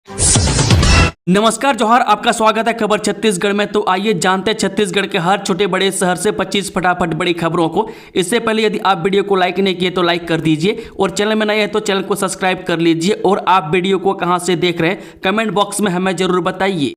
नमस्कार जोहार, आपका स्वागत है खबर छत्तीसगढ़ में। तो आइए जानते हैं छत्तीसगढ़ के हर छोटे बड़े शहर से 25 फटाफट बड़ी खबरों को। इससे पहले यदि आप वीडियो को लाइक नहीं किए तो लाइक कर दीजिए और चैनल में नए हैं तो चैनल को सब्सक्राइब कर लीजिए। और आप वीडियो को कहां से देख रहे हैं कमेंट बॉक्स में हमें जरूर बताइए।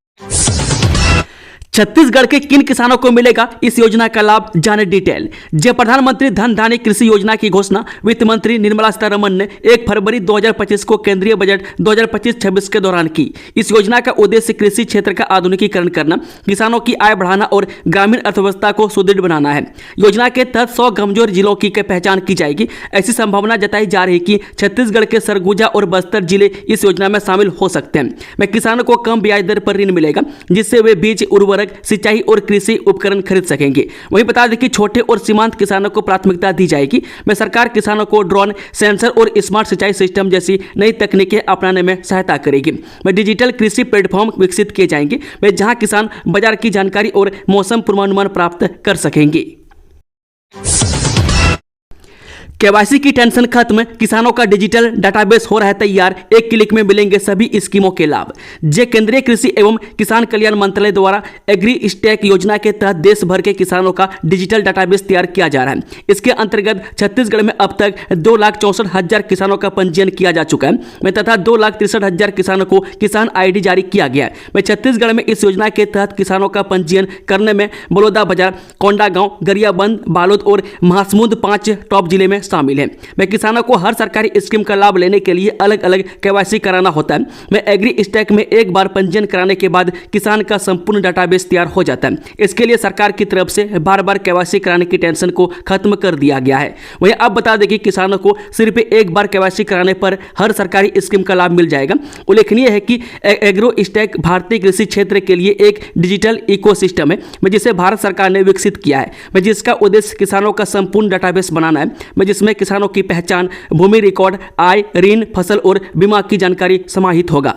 छत्तीसगढ़ के किन किसानों को मिलेगा इस योजना का लाभ, जाने डिटेल। जब प्रधानमंत्री धन धान्य कृषि योजना की घोषणा वित्त मंत्री निर्मला सीतारमण ने 1 फरवरी 2025 को केंद्रीय बजट 2025-26 के दौरान की। इस योजना का उद्देश्य कृषि क्षेत्र का आधुनिकीकरण करना, किसानों की आय बढ़ाना और ग्रामीण अर्थव्यवस्था को सुदृढ़ बनाना है। योजना के तहत 100 कमजोर जिलों की पहचान की जाएगी। ऐसी संभावना जताई जा रही है कि छत्तीसगढ़ के सरगुजा और बस्तर जिले इस योजना में शामिल हो सकते हैं। में किसानों को कम ब्याज दर पर ऋण मिलेगा, जिससे वे बीज, उर्वरक, सिंचाई और कृषि उपकरण खरीद सकेंगे। वहीं बता दें कि छोटे और सीमांत किसानों को प्राथमिकता दी जाएगी। में सरकार किसानों को ड्रोन, सेंसर और स्मार्ट सिंचाई सिस्टम जैसी नई तकनीकें अपनाने में सहायता करेगी। में डिजिटल कृषि प्लेटफॉर्म विकसित किए जाएंगे, में जहां किसान बाजार की जानकारी और मौसम पूर्वानुमान प्राप्त कर सकेंगे। केवाईसी की टेंशन खत्म, किसानों का डिजिटल डाटाबेस हो रहा है तैयार। एक क्लिक में मिलेंगे सभी स्कीमों के लाभ। जे केंद्रीय कृषि एवं किसान कल्याण मंत्रालय द्वारा एग्री स्टैक योजना के तहत देश भर के किसानों का डिजिटल डाटाबेस तैयार किया जा रहा है। इसके अंतर्गत छत्तीसगढ़ में अब तक 2,64,000 किसानों का पंजीयन किया जा चुका है तथा 2,63,000 किसानों को किसान ID जारी किया गया है। छत्तीसगढ़ में इस योजना के तहत किसानों का पंजीयन करने में बलौदाबाजार, कोंडागांव, गरियाबंद, बालोद और महासमुंद 5 टॉप जिले में शामिल है। मैं किसानों को हर सरकारी स्कीम का लाभ लेने के लिए अलग अलग केवाईसी कराना होता है। मैं एग्री स्टैक में एक बार पंजीयन कराने के बाद किसान का संपूर्ण डाटाबेस तैयार हो जाता है। इसके लिए सरकार की तरफ से बार बार केवाईसी कराने की टेंशन को खत्म कर दिया गया है। वहीं अब बता दें कि किसानों को सिर्फ एक बार केवाईसी कराने पर हर सरकारी स्कीम का लाभ मिल जाएगा। उल्लेखनीय है कि एग्रो स्टैक भारतीय कृषि क्षेत्र के लिए एक डिजिटल इकोसिस्टम है, जिसे भारत सरकार ने विकसित किया है, जिसका उद्देश्य किसानों का संपूर्ण डाटाबेस बनाना है, जिसमें किसानों की पहचान, भूमि रिकॉर्ड, आय, ऋण, फसल और बीमा की जानकारी समाहित होगा।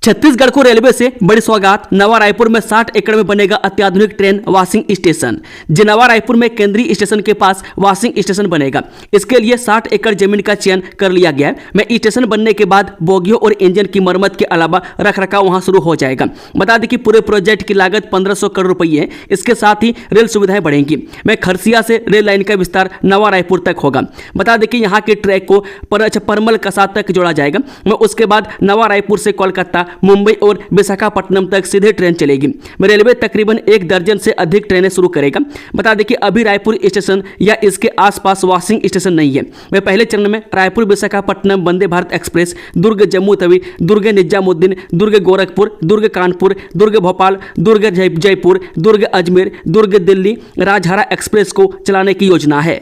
छत्तीसगढ़ को रेलवे से बड़ी सौगात, नवा रायपुर में 60 एकड़ में बनेगा अत्याधुनिक ट्रेन वॉशिंग स्टेशन। नवा रायपुर में केंद्रीय स्टेशन के पास वॉशिंग स्टेशन बनेगा। इसके लिए 60 एकड़ जमीन का चयन कर लिया गया है। में स्टेशन बनने के बाद बोगियों और इंजन की मरम्मत के अलावा रखरखाव वहां शुरू हो जाएगा। बता दें कि पूरे प्रोजेक्ट की लागत 1500 करोड़ रुपये है। इसके साथ ही रेल सुविधाएं बढ़ेंगी। में खरसिया से रेल लाइन का विस्तार नवा रायपुर तक होगा। बता दें कि यहाँ के ट्रैक को परमल कसा तक जोड़ा जाएगा। उसके बाद नवा रायपुर से कोलकाता, मुंबई और विशाखापट्टनम तक सीधे ट्रेन चलेगी। रेलवे तकरीबन 1 दर्जन से अधिक ट्रेनें शुरू करेगा। बता दें कि अभी रायपुर स्टेशन या इसके आसपास वॉशिंग स्टेशन नहीं है। वे पहले चरण में रायपुर विशाखापट्टनम वंदे भारत एक्सप्रेस, दुर्ग जम्मू तवी, दुर्ग निजामुद्दीन, दुर्ग गोरखपुर, दुर्ग कानपुर, दुर्ग भोपाल, दुर्ग जयपुर, दुर्ग अजमेर, दुर्ग दिल्ली राजहारा एक्सप्रेस को चलाने की योजना है।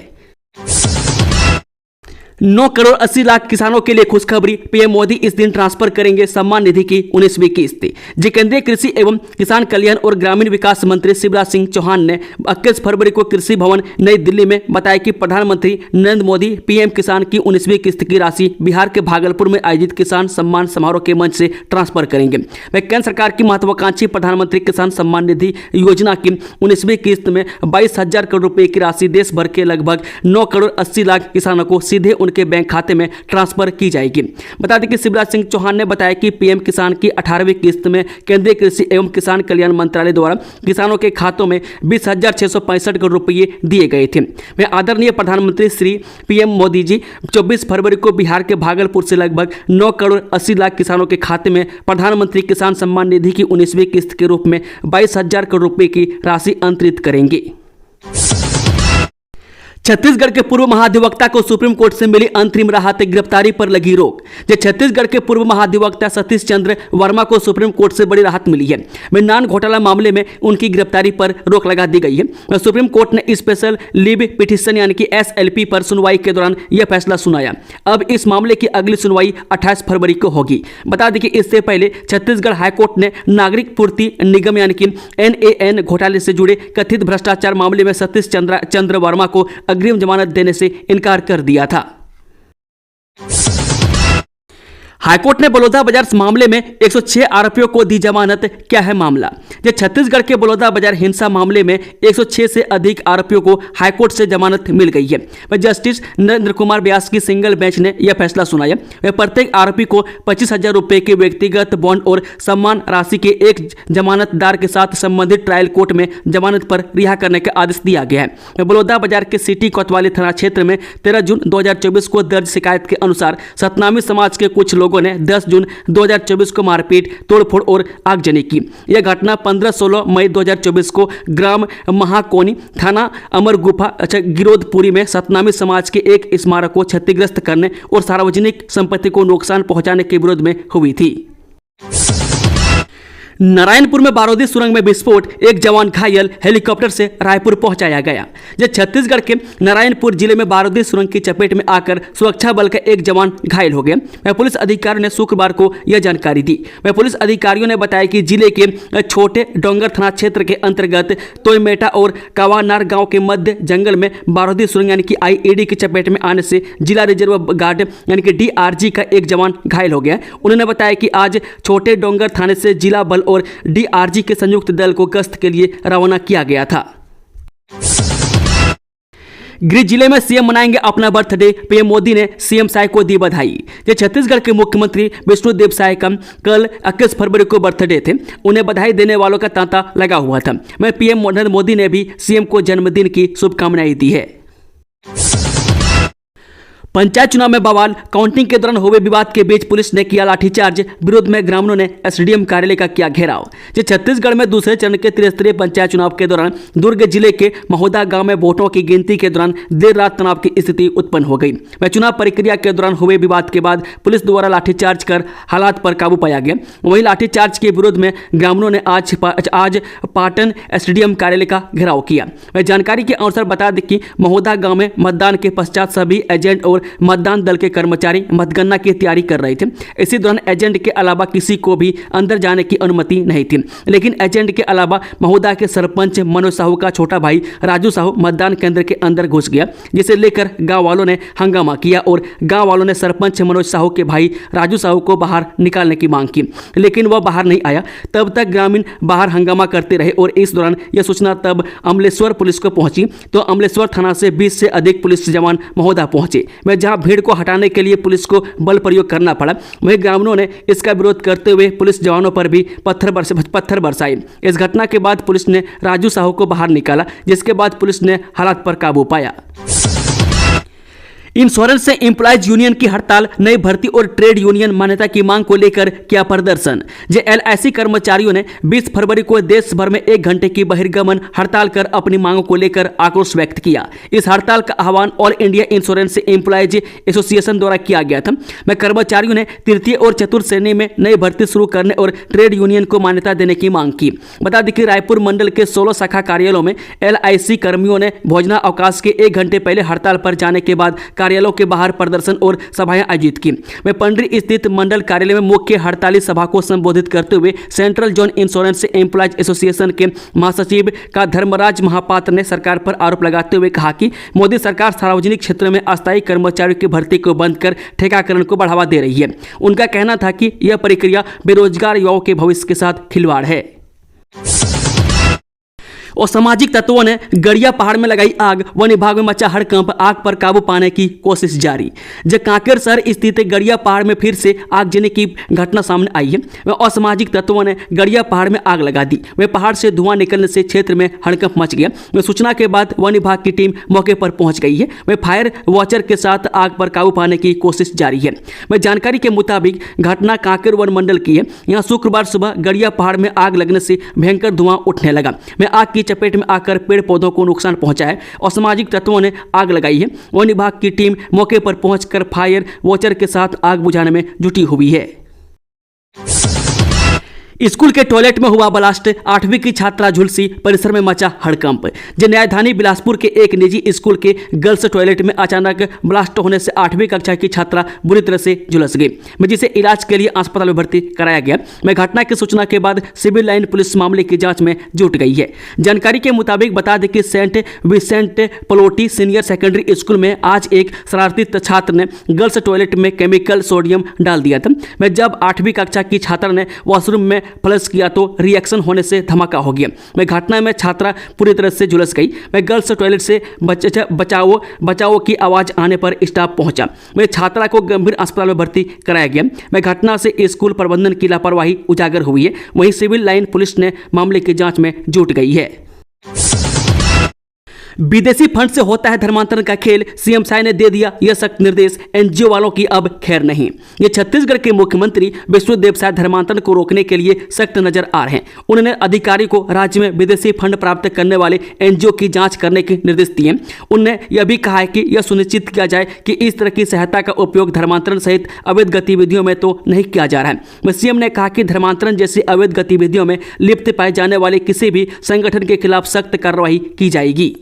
9 करोड़ 80 लाख किसानों के लिए खुशखबरी, पीएम मोदी इस दिन ट्रांसफर करेंगे सम्मान निधि की 19वीं किस्त। केंद्रीय कृषि एवं किसान कल्याण और ग्रामीण विकास मंत्री शिवराज सिंह चौहान ने 21 फरवरी को कृषि भवन नई दिल्ली में बताया कि प्रधानमंत्री नरेंद्र मोदी पीएम किसान की 19वीं किस्त की राशि बिहार के भागलपुर में आयोजित किसान सम्मान समारोह के मंच से ट्रांसफर करेंगे। वह केंद्र सरकार की महत्वाकांक्षी प्रधानमंत्री किसान सम्मान निधि योजना की 19वीं किस्त में 22,000 करोड़ रुपए की राशि देश भर के लगभग 9 करोड़ 80 लाख किसानों को सीधे उनके बैंक खाते में ट्रांसफर की जाएगी। बता दें कि शिवराज सिंह चौहान ने बताया कि पीएम किसान की 18वीं किस्त में केंद्रीय कृषि एवं किसान कल्याण मंत्रालय द्वारा किसानों के खातों में 20,665 करोड़ रुपए दिए गए थे। वह आदरणीय प्रधानमंत्री श्री पीएम मोदी जी 24 फरवरी को बिहार के भागलपुर से लगभग 9 करोड़ 80 लाख किसानों के खाते में प्रधानमंत्री किसान सम्मान निधि की 19वीं किस्त के रूप में 22,000 करोड़ रुपए की राशि अंतरित करेंगे। छत्तीसगढ़ के पूर्व महाधिवक्ता को सुप्रीम कोर्ट से मिली अंतरिम राहत, गिरफ्तारी पर लगी रोक। छत्तीसगढ़ के पूर्व महाधिवक्ता सतीश चंद्र वर्मा को सुप्रीम कोर्ट से बड़ी राहत मिली है। नान घोटाला मामले में उनकी गिरफ्तारी पर रोक लगा दी गई है। सुप्रीम कोर्ट ने स्पेशल लीव पिटीशन यानी कि SLP पर सुनवाई के दौरान यह फैसला सुनाया। अब इस मामले की अगली सुनवाई 28 फरवरी को होगी। बता दें कि इससे पहले छत्तीसगढ़ हाईकोर्ट ने नागरिक पूर्ति निगम यानी कि NAN घोटाले से जुड़े कथित भ्रष्टाचार मामले में सतीश चंद्र वर्मा को अग्रिम जमानत देने से इनकार कर दिया था। हाईकोर्ट ने बलौदाबाजार मामले में 106 आरोपियों को दी जमानत। क्या है मामला? जब छत्तीसगढ़ के बलौदाबाजार हिंसा मामले में 106 से अधिक आरोपियों को हाईकोर्ट से जमानत मिल गई है। जस्टिस नरेंद्र कुमार व्यास की सिंगल बेंच ने यह फैसला सुनाया। वह प्रत्येक आरोपी को 25,000 रुपये के व्यक्तिगत बॉन्ड और सम्मान राशि के एक जमानतदार के साथ संबंधित ट्रायल कोर्ट में जमानत पर रिहा करने का आदेश दिया गया है। बलौदाबाजार के सिटी कोतवाली थाना क्षेत्र में 13 जून 2024 को दर्ज शिकायत के अनुसार सतनामी समाज के कुछ लोगों ने 10 जून 2024 को मारपीट, तोड़फोड़ और आगजनी की। यह घटना 15-16 मई 2024 को ग्राम महाकोनी, थाना अमर गुफा गिरोधपुरी में सतनामी समाज के एक स्मारक को क्षतिग्रस्त करने और सार्वजनिक संपत्ति को नुकसान पहुंचाने के विरोध में हुई थी। नारायणपुर में बारूदी सुरंग में विस्फोट, एक जवान घायल, हेलीकॉप्टर से रायपुर पहुंचाया गया। जब छत्तीसगढ़ के नारायणपुर जिले में बारूदी सुरंग की चपेट में आकर सुरक्षा बल का एक जवान घायल हो गया। वह पुलिस अधिकारियों ने शुक्रवार को यह जानकारी दी। वह पुलिस अधिकारियों ने बताया कि जिले के छोटे डोंगर थाना क्षेत्र के अंतर्गत तोयमेटा और कावानार गांव के मध्य जंगल में बारूदी सुरंग यानी कि IED की चपेट में आने से जिला रिजर्व गार्ड यानी कि DRG का एक जवान घायल हो गया। उन्होंने बताया कि आज छोटे डोंगर थाने से जिला बल और DRG के संयुक्त दल को गश्त के लिए रवाना किया गया था। गृह जिले में सीएम मनाएंगे अपना बर्थडे, पीएम मोदी ने सीएम साय को दी बधाई। जो छत्तीसगढ़ के मुख्यमंत्री विष्णुदेव साय का कल 21 फरवरी को बर्थडे थे। उन्हें बधाई देने वालों का तांता लगा हुआ था। मैं पीएम नरेंद्र मोदी ने भी सीएम को जन्मदिन की शुभकामनाएं दी है। पंचायत चुनाव में बवाल, काउंटिंग के दौरान हुए विवाद के बीच पुलिस ने किया लाठीचार्ज, विरोध में ग्रामीणों ने SDM कार्यालय का किया घेराव। छत्तीसगढ़ में दूसरे चरण के त्रिस्तरीय पंचायत चुनाव के दौरान दुर्ग जिले के महोदा गांव में वोटों की गिनती के दौरान देर रात तनाव की स्थिति उत्पन्न हो गई। वह चुनाव प्रक्रिया के दौरान हुए विवाद के बाद पुलिस द्वारा लाठीचार्ज कर हालात पर काबू पाया गया। वहीं लाठीचार्ज के विरोध में ग्रामीणों ने आज पाटन SDM कार्यालय का घेराव किया। वह जानकारी के अनुसार बता दें कि महोदा गांव में मतदान के पश्चात सभी एजेंट और मतदान दल के कर्मचारी मतगणना की तैयारी कर रहे थे। इसी दौरान एजेंट के अलावा किसी को भी अंदर जाने की अनुमति नहीं थी, लेकिन एजेंट के अलावा महोदा के सरपंच मनोज साहू का छोटा भाई राजू साहू मतदान केंद्र के अंदर घुस गया, जिसे लेकर गांव वालों ने हंगामा किया और गांव वालों ने सरपंच मनोज साहू के भाई राजू साहू को बाहर निकालने की मांग की, लेकिन वह बाहर नहीं आया। तब तक ग्रामीण बाहर हंगामा करते रहे और इस दौरान यह सूचना तब अमलेश्वर पुलिस को पहुंची तो अमलेश्वर थाना से 20 से अधिक पुलिस जवान महोदा पहुंचे। मैं जहां भीड़ को हटाने के लिए पुलिस को बल प्रयोग करना पड़ा, वहीं ग्रामीणों ने इसका विरोध करते हुए पुलिस जवानों पर भी पत्थर बरसाए। इस घटना के बाद पुलिस ने राजू साहू को बाहर निकाला, जिसके बाद पुलिस ने हालात पर काबू पाया। इंश्योरेंस से एम्प्लॉयज यूनियन की हड़ताल, नई भर्ती और ट्रेड यूनियन मान्यता की मांग को लेकर किया प्रदर्शन। LIC कर्मचारियों ने 20 फरवरी को देश भर में 1 घंटे की बहिर्गमन हड़ताल कर अपनी मांगों को लेकर आक्रोश व्यक्त किया। इस हड़ताल का आह्वान all India insurance employees association द्वारा किया गया था। मैं कर्मचारियों ने तृतीय और चतुर्थ श्रेणी में नई भर्ती शुरू करने और ट्रेड यूनियन को मान्यता देने की मांग की। बता दें कि रायपुर मंडल के 16 शाखा कार्यालयों में LIC कर्मियों ने भोजनावकाश के 1 घंटे पहले हड़ताल पर जाने के बाद कार्यालयों के बाहर प्रदर्शन और सभाएं आयोजित की। मैं पंडरी स्थित मंडल कार्यालय में मुख्य हड़ताली सभा को संबोधित करते हुए central zone insurance employees association के महासचिव का धर्मराज महापात्र ने सरकार पर आरोप लगाते हुए कहा कि मोदी सरकार सार्वजनिक क्षेत्र में अस्थायी कर्मचारियों की भर्ती को बंद कर ठेकाकरण को बढ़ावा दे रही है। उनका कहना था कि यह प्रक्रिया बेरोजगार युवाओं के भविष्य के साथ खिलवाड़ है। और सामाजिक तत्वों ने गड़िया पहाड़ में लगाई आग, वन विभाग में मचा हड़कंप, आग पर काबू पाने की कोशिश जारी। जब कांकेर शहर स्थित गड़िया पहाड़ में फिर से आगजनी की घटना सामने आई है। वह असामाजिक तत्वों ने गड़िया पहाड़ में आग लगा दी। वह पहाड़ से धुआं निकलने से क्षेत्र में हड़कंप मच गया। वह सूचना के बाद वन विभाग की टीम मौके पर पहुंच गई है। वह फायर वॉचर के साथ आग पर काबू पाने की कोशिश जारी है। वह जानकारी के मुताबिक घटना कांकेर वन मंडल की है। यहाँ शुक्रवार सुबह गड़िया पहाड़ में आग लगने से भयंकर धुआं उठने लगा। वह आग की चपेट में आकर पेड़ पौधों को नुकसान पहुंचा है और सामाजिक तत्वों ने आग लगाई है। वन विभाग की टीम मौके पर पहुंचकर फायर वॉचर के साथ आग बुझाने में जुटी हुई है। स्कूल के टॉयलेट में हुआ ब्लास्ट, 8वीं की छात्रा झुलसी, परिसर में मचा हड़कंप। न्यायधानी बिलासपुर के एक निजी स्कूल के गर्ल्स टॉयलेट में अचानक ब्लास्ट होने से 8वीं कक्षा की छात्रा बुरी तरह से झुलस गई, जिसे इलाज के लिए अस्पताल में भर्ती कराया गया। घटना की सूचना के बाद सिविल लाइन पुलिस मामले की जांच में जुट गई है। जानकारी के मुताबिक बता दें कि saint Vincent Pallotti senior secondary school में आज एक शरारती छात्र ने गर्ल्स टॉयलेट में केमिकल सोडियम डाल दिया था। जब 8वीं कक्षा की छात्रा ने वॉशरूम में फ्लश किया तो रिएक्शन होने से धमाका हो गया। घटना में छात्रा पूरी तरह से झुलस गई। गर्ल्स टॉयलेट से बचाओ की आवाज आने पर स्टाफ पहुंचा। छात्रा को गंभीर अस्पताल में भर्ती कराया गया। घटना से स्कूल प्रबंधन की लापरवाही उजागर हुई है। वहीं सिविल लाइन पुलिस ने मामले की जांच में जुट गई है। विदेशी फंड से होता है धर्मांतरण का खेल, सीएम साय ने दे दिया यह सख्त निर्देश। एनजीओ वालों की अब खैर नहीं। ये छत्तीसगढ़ के मुख्यमंत्री विष्णुदेव साय धर्मांतरण को रोकने के लिए सख्त नजर आ रहे हैं। उन्होंने अधिकारी को राज्य में विदेशी फंड प्राप्त करने वाले एनजीओ की जांच करने के निर्देश दिए। उन्होंने यह भी कहा है कि यह सुनिश्चित किया जाए कि इस तरह की सहायता का उपयोग धर्मांतरण सहित अवैध गतिविधियों में तो नहीं किया जा रहा है। सीएम ने कहा कि धर्मांतरण जैसी अवैध गतिविधियों में लिप्त पाए जाने वाले किसी भी संगठन के खिलाफ सख्त कार्रवाई की जाएगी।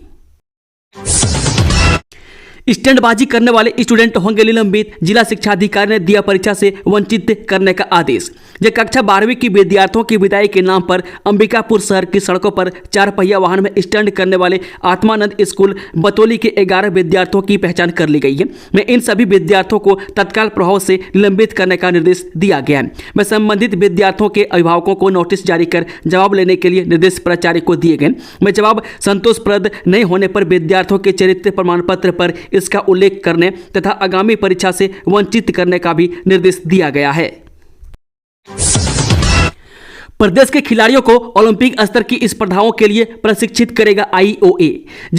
स्टैंडबाजी करने वाले स्टूडेंट होंगे निलंबित, जिला शिक्षा अधिकारी ने दिया परीक्षा से वंचित करने का आदेश। कक्षा 12वीं की विद्यार्थियों की विदाई के नाम पर अंबिकापुर शहर की सड़कों पर 4 पहिया वाहन में स्टैंड करने वाले आत्मानंद स्कूल बतौली के 11 विद्यार्थियों की पहचान कर ली गई है। इन सभी विद्यार्थियों को तत्काल प्रभाव से निलंबित करने का निर्देश दिया गया है। संबंधित विद्यार्थियों के अभिभावकों को नोटिस जारी कर जवाब लेने के लिए निर्देश प्राचार्य को दिए गए। जवाब संतोषप्रद नहीं होने पर विद्यार्थियों के चरित्र प्रमाण पत्र पर इसका उल्लेख करने तथा आगामी परीक्षा से वंचित करने का भी निर्देश दिया गया है। प्रदेश के खिलाड़ियों को ओलंपिक स्तर की स्पर्धाओं के लिए प्रशिक्षित करेगा आईओए।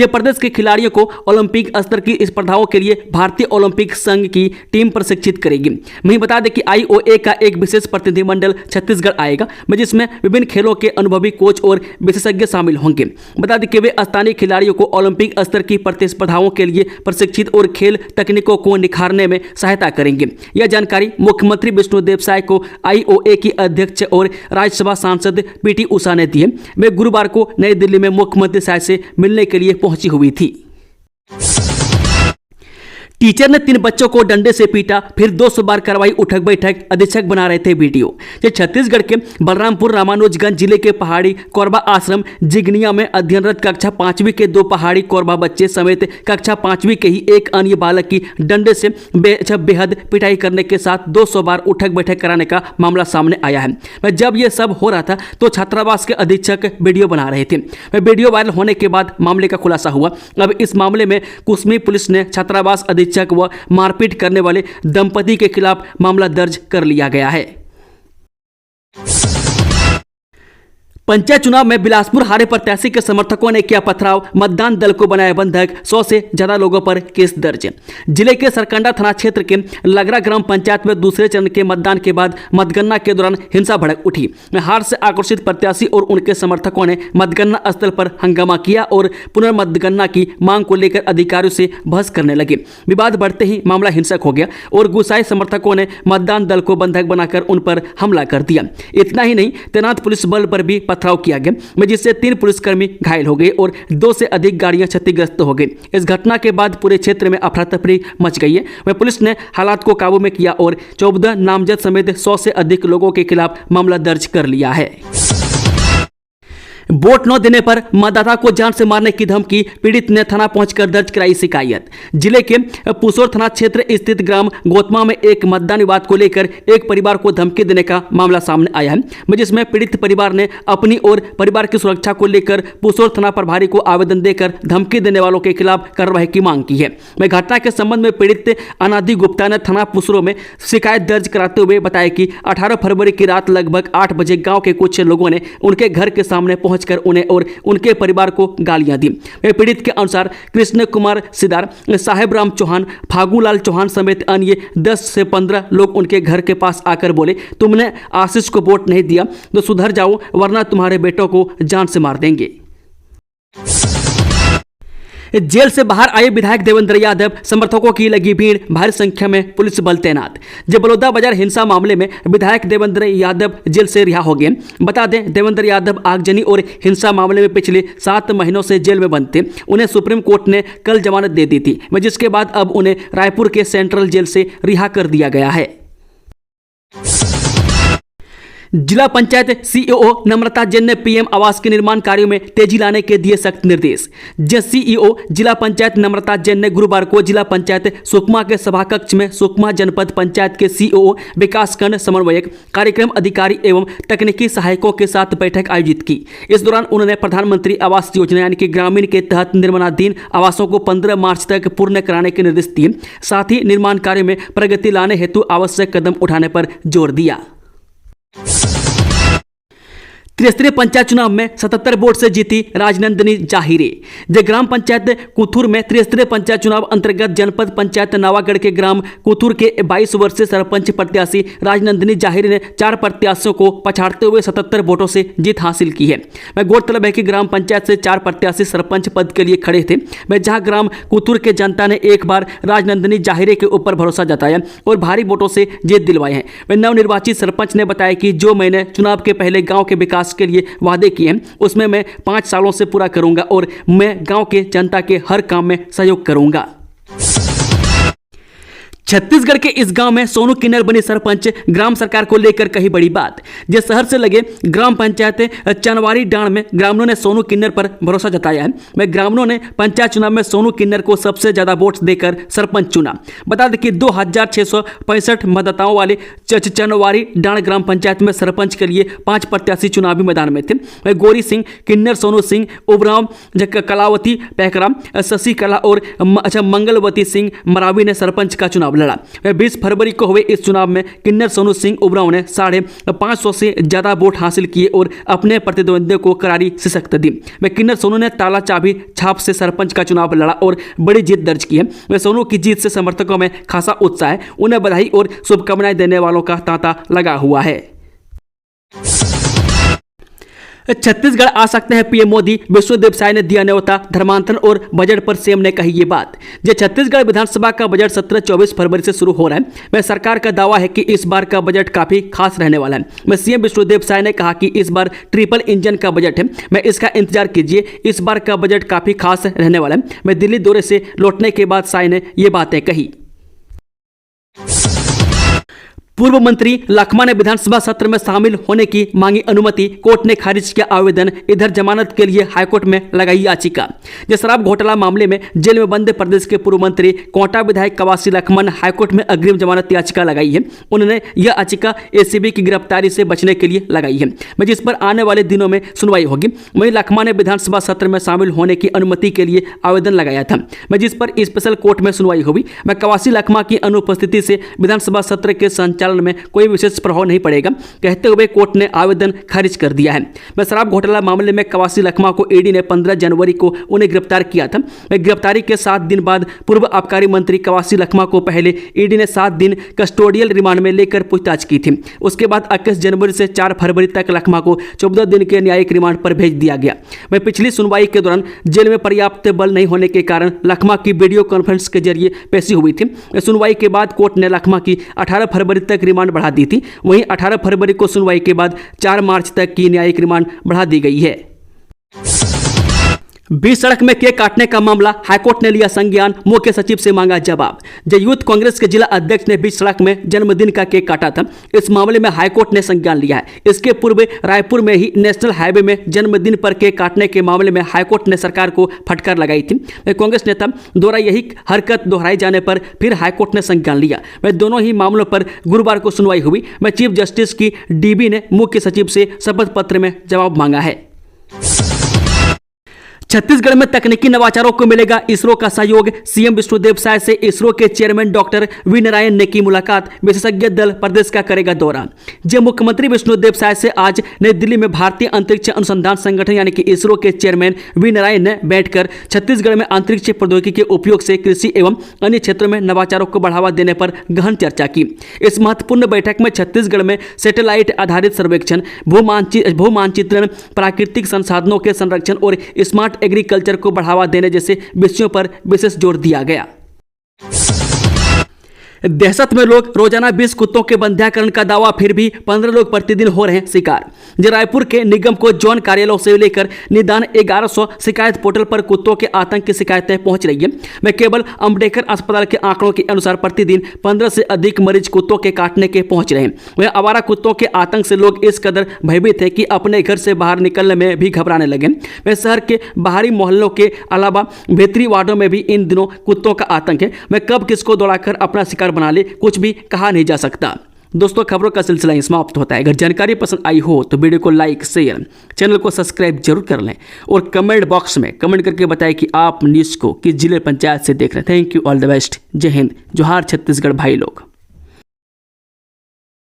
प्रदेश के खिलाड़ियों को ओलंपिक स्तर की स्पर्धाओं के लिए भारतीय ओलंपिक संघ की टीम प्रशिक्षित करेगी। वहीं बता दें कि आईओए का एक विशेष प्रतिनिधिमंडल छत्तीसगढ़ आएगा, जिसमें विभिन्न खेलों के अनुभवी कोच और विशेषज्ञ शामिल होंगे। बता दें कि वे स्थानीय खिलाड़ियों को ओलंपिक स्तर की प्रतिस्पर्धाओं के लिए प्रशिक्षित और खेल तकनीकों को निखारने में सहायता करेंगे। यह जानकारी मुख्यमंत्री विष्णुदेव साय को आईओए की अध्यक्ष और राज्यसभा सांसद पीटी उषा ने दिए। वे गुरुवार को नई दिल्ली में मुख्यमंत्री साय से मिलने के लिए पहुंची हुई थी। टीचर ने 3 बच्चों को डंडे से पीटा, फिर 200 बार करवाई उठक बैठक, अधीक्षक बना रहे थे वीडियो। छत्तीसगढ़ के बलरामपुर रामानुजगंज जिले के पहाड़ी कोरबा आश्रम जिगनिया में अध्ययनरत कक्षा 5वीं के 2 पहाड़ी कोरबा बच्चे समेत कक्षा 5वीं के ही एक अन्य बालक की डंडे से बेहद पिटाई करने के साथ 200 बार उठक बैठक कराने का मामला सामने आया है। जब यह सब हो रहा था तो छात्रावास के अधीक्षक वीडियो बना रहे थे। वीडियो वायरल होने के बाद मामले का खुलासा हुआ। अब इस मामले में कुसमी पुलिस ने छात्रावास अधीक्षक व मारपीट करने वाले दंपति के खिलाफ मामला दर्ज कर लिया गया है। पंचायत चुनाव में बिलासपुर हारे प्रत्याशी के समर्थकों ने किया पथराव, मतदान दल को बनाया बंधक, 100 से ज्यादा लोगों पर केस दर्ज। जिले के सरकंडा थाना क्षेत्र के लगरा ग्राम पंचायत में दूसरे चरण के मतदान के बाद मतगणना के दौरान हिंसा भड़क उठी। हार से आक्रोशित प्रत्याशी और उनके समर्थकों ने मतगणना स्थल पर हंगामा किया और पुनर्मतगणना की मांग को लेकर अधिकारियों से बहस करने लगे। विवाद बढ़ते ही मामला हिंसक हो गया और गुस्साए समर्थकों ने मतदान दल को बंधक बनाकर उन पर हमला कर दिया। इतना ही नहीं, तैनात पुलिस बल पर भी पथराव किया गया, जिससे 3 पुलिसकर्मी घायल हो गए और 2 से अधिक गाड़ियां क्षतिग्रस्त हो गई। इस घटना के बाद पूरे क्षेत्र में अफरा तफरी मच गई है। वह पुलिस ने हालात को काबू में किया और 14 नामजद समेत 100 से अधिक लोगों के खिलाफ मामला दर्ज कर लिया है। वोट न देने पर मतदाता को जान से मारने की धमकी, पीड़ित ने थाना पहुंचकर दर्ज कराई शिकायत। जिले के पुसोर थाना क्षेत्र स्थित ग्राम गोतमा में एक मतदान विवाद को लेकर एक परिवार को धमकी देने का मामला सामने आया है, जिसमें पीड़ित परिवार ने अपनी और परिवार की सुरक्षा को लेकर पुसोर थाना प्रभारी को आवेदन देकर धमकी देने वालों के खिलाफ कार्रवाई की मांग की है। घटना के संबंध में पीड़ित अनादि गुप्ता ने थाना पुसरो में शिकायत दर्ज कराते हुए बताया कि 18 फरवरी की रात लगभग 8 बजे गाँव के कुछ लोगों ने उनके घर के सामने पहुंचकर उन्हें और उनके परिवार को गालियां दी। पीड़ित के अनुसार कृष्ण कुमार सिदार, साहेब राम चौहान, फागूलाल चौहान समेत अन्य 10 से 15 लोग उनके घर के पास आकर बोले, तुमने आशीष को वोट नहीं दिया तो सुधर जाओ वरना तुम्हारे बेटों को जान से मार देंगे। जेल से बाहर आए विधायक देवेंद्र यादव समर्थकों की लगी भीड़, भारी संख्या में पुलिस बल तैनात। जब बलौदा बाजार हिंसा मामले में विधायक देवेंद्र यादव जेल से रिहा हो गए। बता दें, देवेंद्र यादव आगजनी और हिंसा मामले में पिछले 7 महीनों से जेल में बंद थे। उन्हें सुप्रीम कोर्ट ने कल जमानत दे दी थी, जिसके बाद अब उन्हें रायपुर के सेंट्रल जेल से रिहा कर दिया गया है। जिला पंचायत सीईओ नम्रता जैन ने पीएम आवास के निर्माण कार्यों में तेजी लाने के दिए सख्त निर्देश। सीईओ जिला पंचायत नम्रता जैन ने गुरुवार को जिला पंचायत सुकमा के सभाकक्ष में सुकमा जनपद पंचायत के सीईओ विकासखंड समन्वयक, कार्यक्रम अधिकारी एवं तकनीकी सहायकों के साथ बैठक आयोजित की। इस दौरान उन्होंने प्रधानमंत्री आवास योजना यानी कि ग्रामीण के तहत निर्माणाधीन आवासों को 15 मार्च तक पूर्ण कराने के निर्देश दिए। साथ ही निर्माण कार्य में प्रगति लाने हेतु आवश्यक कदम उठाने पर जोर दिया। त्रिस्तरीय पंचायत चुनाव में 77 वोट से जीती राजनंदिनी जाहिरे। ग्राम पंचायत कुथुर में त्रिस्तरीय पंचायत चुनाव अंतर्गत जनपद पंचायत नवागढ़ के ग्राम कुथुर के 22 वर्षीय सरपंच प्रत्याशी राजनंदिनी जाहिरे ने 4 प्रत्याशियों को पछाड़ते हुए 77 वोटों से जीत हासिल की है। गौरतलब है कि ग्राम पंचायत से 4 प्रत्याशी सरपंच पद के लिए खड़े थे। जहां ग्राम कुथुर के जनता ने एक बार राजनंदिनी जाहिरे के ऊपर भरोसा जताया और भारी वोटों से जीत दिलवाए हैं। नवनिर्वाचित सरपंच ने बताया कि जो मैंने चुनाव के पहले गाँव के विकास के लिए वादे किए हैं उसमें मैं 5 सालों से पूरा करूंगा और मैं गांव के जनता के हर काम में सहयोग करूंगा। छत्तीसगढ़ के इस गांव में सोनू किन्नर बनी सरपंच। ग्राम सरकार को लेकर कही बड़ी बात। शहर से लगे ग्राम पंचायत चनवारी डांड में ग्रामीणों ने सोनू किन्नर पर भरोसा जताया है। ग्रामीणों ने पंचायत चुनाव में सोनू किन्नर को सबसे ज्यादा वोट देकर सरपंच चुना। बता दें कि 2665 मतदाताओं वाले चनवारी डांड ग्राम पंचायत में सरपंच के लिए 5 प्रत्याशी चुनावी मैदान में थे। गोरी सिंह किन्नर, सोनू सिंह, उबराव, कलावती पैकरा, शशिकला और मंगलवती सिंह मरावी ने सरपंच का चुनाव लड़ा। 20 फरवरी को हुए इस चुनाव में किन्नर, सोनू सिंह, उबराव ने 550 से ज्यादा वोट हासिल किए और अपने प्रतिद्वंदियों को करारी शिकस्त दी। किन्नर सोनू ने ताला चाबी छाप से सरपंच का चुनाव लड़ा और बड़ी जीत दर्ज की है। सोनू की जीत से समर्थकों में खासा उत्साह है। उन्हें बधाई और शुभकामनाएं देने वालों का तांता लगा हुआ है। छत्तीसगढ़ आ सकते हैं पीएम मोदी, विष्णुदेव साय ने दिया न्योता। धर्मांतरण और बजट पर सीएम ने कही ये बात। छत्तीसगढ़ विधानसभा का बजट सत्र 24 फरवरी से शुरू हो रहा है। सरकार का दावा है कि इस बार का बजट काफी खास रहने वाला है। सीएम विष्णुदेव साय ने कहा कि इस बार ट्रिपल इंजन का बजट है। इसका इंतजार कीजिए, इस बार का बजट काफी खास रहने वाला है। दिल्ली दौरे से लौटने के बाद साय ने ये बातें कही। पूर्व मंत्री लखमा ने विधानसभा सत्र में शामिल होने की मांगी अनुमति। कोर्ट ने खारिज किया आवेदन। इधर जमानत के लिए हाईकोर्ट में लगाई याचिका। शराब घोटाला मामले में जेल में बंद प्रदेश के पूर्व मंत्री कोंटा विधायक कवासी लखमा ने हाईकोर्ट में अग्रिम जमानत याचिका लगाई है। उन्होंने यह याचिका एसीबी की गिरफ्तारी से बचने के लिए लगाई है, जिस पर आने वाले दिनों में सुनवाई होगी। वहीं लखमा ने विधानसभा सत्र में शामिल होने की अनुमति के लिए आवेदन लगाया था, जिस पर स्पेशल कोर्ट में सुनवाई हुई। कवासी लखमा की अनुपस्थिति से विधानसभा सत्र के संचालन में कोई विशेष प्रभाव नहीं पड़ेगा, कहते हुए कोर्ट ने आवेदन खारिज कर दिया है। शराब घोटाला मामले में कवासी लखमा को ईडी ने 15 जनवरी को उन्हें गिरफ्तार किया था। गिरफ्तारी के 7 दिन बाद पूर्व आबकारी मंत्री कवासी लखमा को पहले ईडी ने 7 दिन कस्टोडियल रिमांड में लेकर पूछताछ की थी। उसके बाद 21 जनवरी से 4 फरवरी तक लखमा को 14 दिन के न्यायिक रिमांड पर भेज दिया गया। पिछली सुनवाई के दौरान जेल में पर्याप्त बल नहीं होने के कारण लखमा की वीडियो कॉन्फ्रेंस के जरिए पेशी हुई थी। सुनवाई के बाद कोर्ट ने लखमा की 18 फरवरी तक रिमांड बढ़ा दी थी। वहीं 18 फरवरी को सुनवाई के बाद 4 मार्च तक की न्यायिक रिमांड बढ़ा दी गई है। बीच सड़क में केक काटने का मामला, हाईकोर्ट ने लिया संज्ञान। मुख्य सचिव से मांगा जवाब। यूथ कांग्रेस के जिला अध्यक्ष ने बीच सड़क में जन्मदिन का केक काटा था। इस मामले में हाईकोर्ट ने संज्ञान लिया है। इसके पूर्व रायपुर में ही नेशनल हाईवे में जन्मदिन पर केक काटने के मामले में हाईकोर्ट ने सरकार को फटकार लगाई थी। कांग्रेस नेता द्वारा यही हरकत दोहराए जाने पर फिर हाईकोर्ट ने संज्ञान लिया। दोनों ही मामलों पर गुरुवार को सुनवाई हुई। चीफ जस्टिस की डीबी ने मुख्य सचिव से शपथ पत्र में जवाब मांगा है। छत्तीसगढ़ में तकनीकी नवाचारों को मिलेगा इसरो का सहयोग। सीएम विष्णुदेव साय से इसरो के चेयरमैन डॉक्टर वी नारायण ने की मुलाकात। विशेषज्ञ दल प्रदेश का करेगा दौरा। मुख्यमंत्री विष्णुदेव साय से आज नई दिल्ली में भारतीय अंतरिक्ष अनुसंधान संगठन यानी कि इसरो के चेयरमैन वी नारायण ने बैठकर छत्तीसगढ़ में अंतरिक्ष प्रौद्योगिकी के उपयोग से कृषि एवं अन्य क्षेत्रों में नवाचारों को बढ़ावा देने पर गहन चर्चा की। इस महत्वपूर्ण बैठक में छत्तीसगढ़ में सैटेलाइट आधारित सर्वेक्षण, भू मानचित्रण, प्राकृतिक संसाधनों के संरक्षण और स्मार्ट एग्रीकल्चर को बढ़ावा देने जैसे विषयों पर विशेष जोर दिया गया। दहशत में लोग, रोजाना 20 कुत्तों के बंध्याकरण का दावा, फिर भी 15 लोग प्रतिदिन हो रहे हैं शिकार। रायपुर के निगम को जोन कार्यालयों से लेकर निदान 1100 शिकायत पोर्टल पर कुत्तों के आतंक की शिकायतें पहुंच रही है। मैं केवल अम्बेडकर अस्पताल के आंकड़ों के अनुसार प्रतिदिन 15 से अधिक मरीज कुत्तों के काटने के पहुंच रहे हैं। वह आवारा कुत्तों के आतंक से लोग इस कदर भयभीत हैं कि अपने घर से बाहर निकलने में भी घबराने लगे। वह शहर के बाहरी मोहल्लों के अलावा भीतरी वार्डों में भी इन दिनों कुत्तों का आतंक है। मैं कब किसको दौड़ाकर अपना शिकार बना ले, कुछ भी कहा नहीं जा सकता। दोस्तों, खबरों का सिलसिला समाप्त होता है। अगर जानकारी पसंद आई हो तो वीडियो को लाइक, शेयर, चैनल को सब्सक्राइब जरूर कर लें और कमेंट बॉक्स में कमेंट करके बताएं कि आप न्यूज़ को किस जिले पंचायत से देख रहे हैं। Thank you, all the best, जय हिंद, जोहार छत्तीसगढ़ भाई लोग।